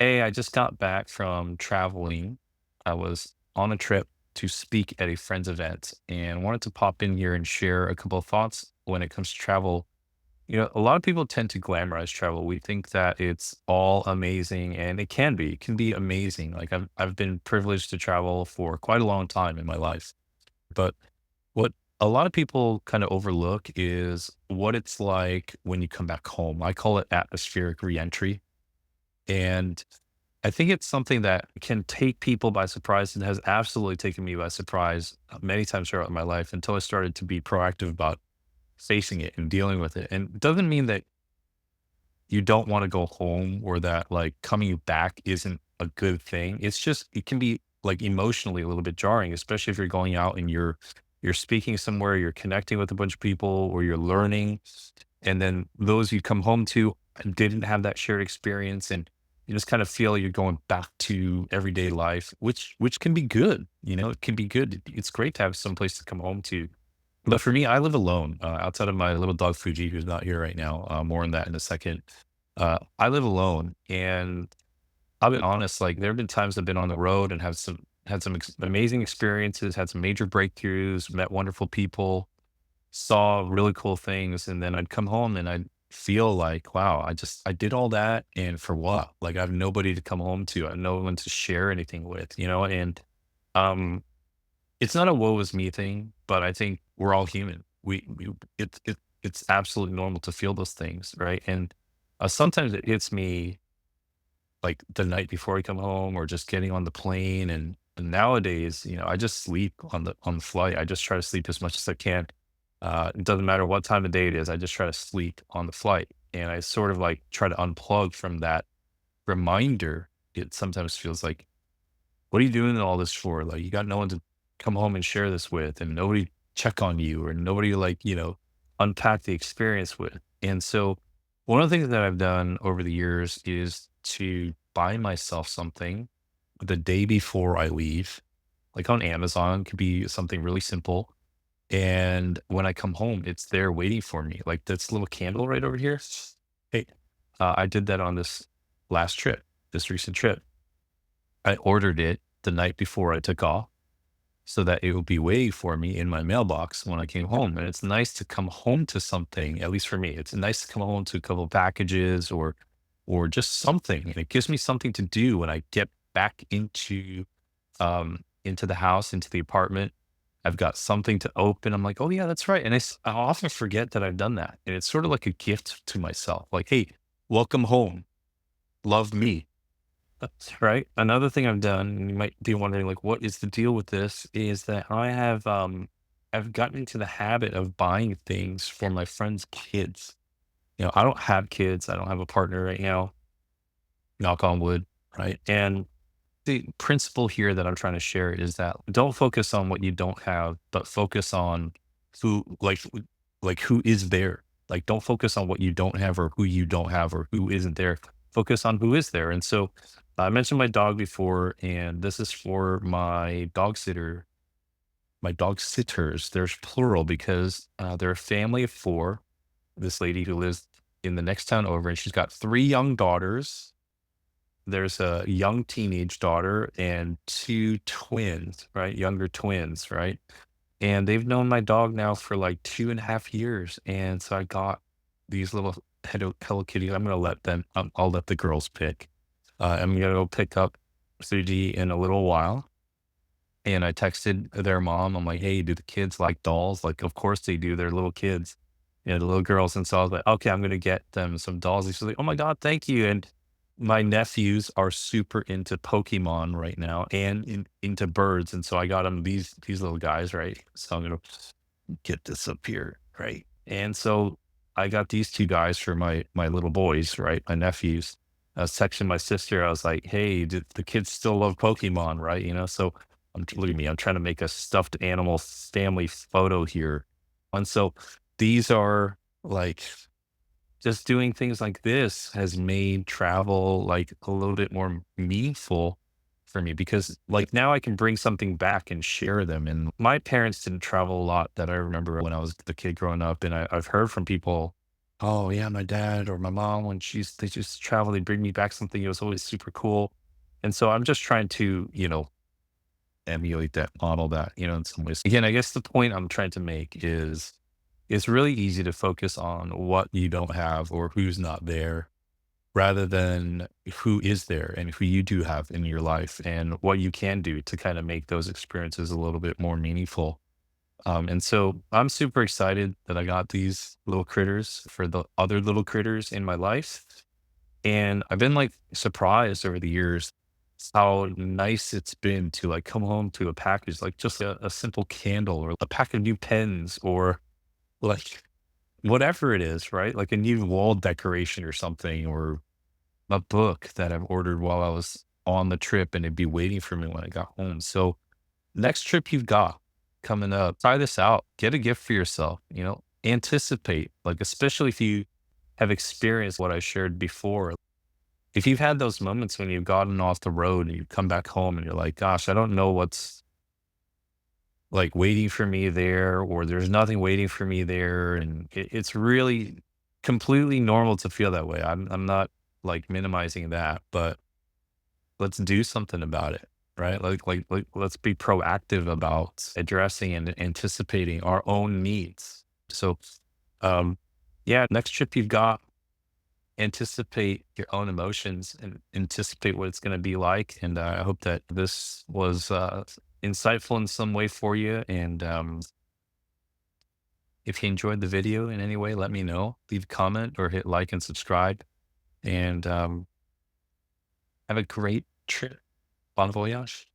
Hey, I just got back from traveling. I was on a trip to speak at a friend's event and wanted to pop in here and share a couple of thoughts when it comes to travel. A lot of people tend to glamorize travel. We think that it's all amazing, and it can be. It can be amazing. Like I've been privileged to travel for quite a long time in my life. But what a lot of people kind of overlook is what it's like when you come back home. I call it atmospheric reentry. And I think it's something that can take people by surprise and has absolutely taken me by surprise many times throughout my life until I started to be proactive about facing it and dealing with it. And it doesn't mean that you don't want to go home or that like coming back isn't a good thing. It's just it can be like emotionally a little bit jarring, especially if you're going out and you're speaking somewhere, you're connecting with a bunch of people or you're learning. And then those you come home to didn't have that shared experience and you just kind of feel you're going back to everyday life, which can be good. It can be good. It's great to have some place to come home to. But for me, I live alone outside of my little dog Fuji, who's not here right now. More on that in a second. I live alone, and I'll be honest. Like there have been times I've been on the road and have some had some amazing experiences, had some major breakthroughs, met wonderful people, saw really cool things, and then I'd come home and I'd feel like, wow, I did all that and for what? Like I have nobody to come home to. I have no one to share anything with. And um it's not a woe is me thing, but I think we're all human. It's absolutely normal to feel those things, right? And sometimes it hits me like the night before I come home or just getting on the plane and nowadays, I just sleep on the flight. I just try to sleep as much as I can. It doesn't matter what time of day it is. I just try to sleep on the flight. And I sort of like try to unplug from that reminder. It sometimes feels like, what are you doing all this for? Like you got no one to come home and share this with and nobody check on you or nobody like, unpack the experience with. And so one of the things that I've done over the years is to buy myself something the day before I leave, like on Amazon, could be something really simple. And when I come home, it's there waiting for me. Like this little candle right over here. Hey, I did that on this last trip, this recent trip. I ordered it the night before I took off so that it would be waiting for me in my mailbox when I came home. And it's nice to come home to something, at least for me. It's nice to come home to a couple of packages or just something. And it gives me something to do when I get back into the house, into the apartment. I've got something to open. I'm like, oh yeah, that's right. And I often forget that I've done that. And it's sort of like a gift to myself. Like, hey, welcome home. Love me. That's right. Another thing I've done, and you might be wondering, like, what is the deal with this? Is that I've gotten into the habit of buying things for my friends' kids. I don't have kids. I don't have a partner right now. Knock on wood, right? And the principle here that I'm trying to share is that don't focus on what you don't have, but focus on who, like who is there. Like, don't focus on what you don't have or who you don't have or who isn't there. Focus on who is there. And so I mentioned my dog before, and this is for my dog sitters. There's plural because they're a family of four. This lady who lives in the next town over, and she's got three young daughters. There's a young teenage daughter and two twins, right? Younger twins, right? And they've known my dog now for like 2.5 years. And so I got these little Hello Kitty. I'll let the girls pick. I'm going to go pick up Suji in a little while. And I texted their mom. I'm like, hey, do the kids like dolls? Like, of course they do. They're little kids, the little girls. And so I was like, okay, I'm going to get them some dolls. And she's like, oh my God, thank you. And my nephews are super into Pokemon right now and into birds. And so I got them these little guys, right? So I'm going to get this up here, right? And so I got these two guys for my little boys, right? My nephews. I was texting my sister. I was like, "Hey, the kids still love Pokemon, right?" So look at me. I'm trying to make a stuffed animal family photo here, and so these are like just doing things like this has made travel like a little bit more meaningful for me because like now I can bring something back and share them. And my parents didn't travel a lot that I remember when I was the kid growing up. And I've heard from people oh yeah, my dad or my mom when they just travel, they bring me back something. It was always super cool. And so I'm just trying to, emulate that, model that, in some ways. Again, I guess the point I'm trying to make is it's really easy to focus on what you don't have or who's not there rather than who is there and who you do have in your life and what you can do to kind of make those experiences a little bit more meaningful. And so I'm super excited that I got these little critters for the other little critters in my life. And I've been like surprised over the years how nice it's been to like come home to a package, like just a simple candle or a pack of new pens or like whatever it is, right? Like a new wall decoration or something, or a book that I've ordered while I was on the trip and it'd be waiting for me when I got home. So next trip you've got coming up, try this out. Get a gift for yourself, anticipate, like, especially if you have experienced what I shared before. If you've had those moments when you've gotten off the road and you come back home and you're like, gosh, I don't know what's like waiting for me there, or there's nothing waiting for me there. And it's really completely normal to feel that way. I'm not like minimizing that, but let's do something about it, right? Like let's be proactive about addressing and anticipating our own needs. So, um, yeah, next trip you've got, anticipate your own emotions and anticipate what it's going to be like. And I hope that this was insightful in some way for you. And if you enjoyed the video in any way, let me know. Leave a comment or hit like and subscribe. And have a great trip. Bon voyage.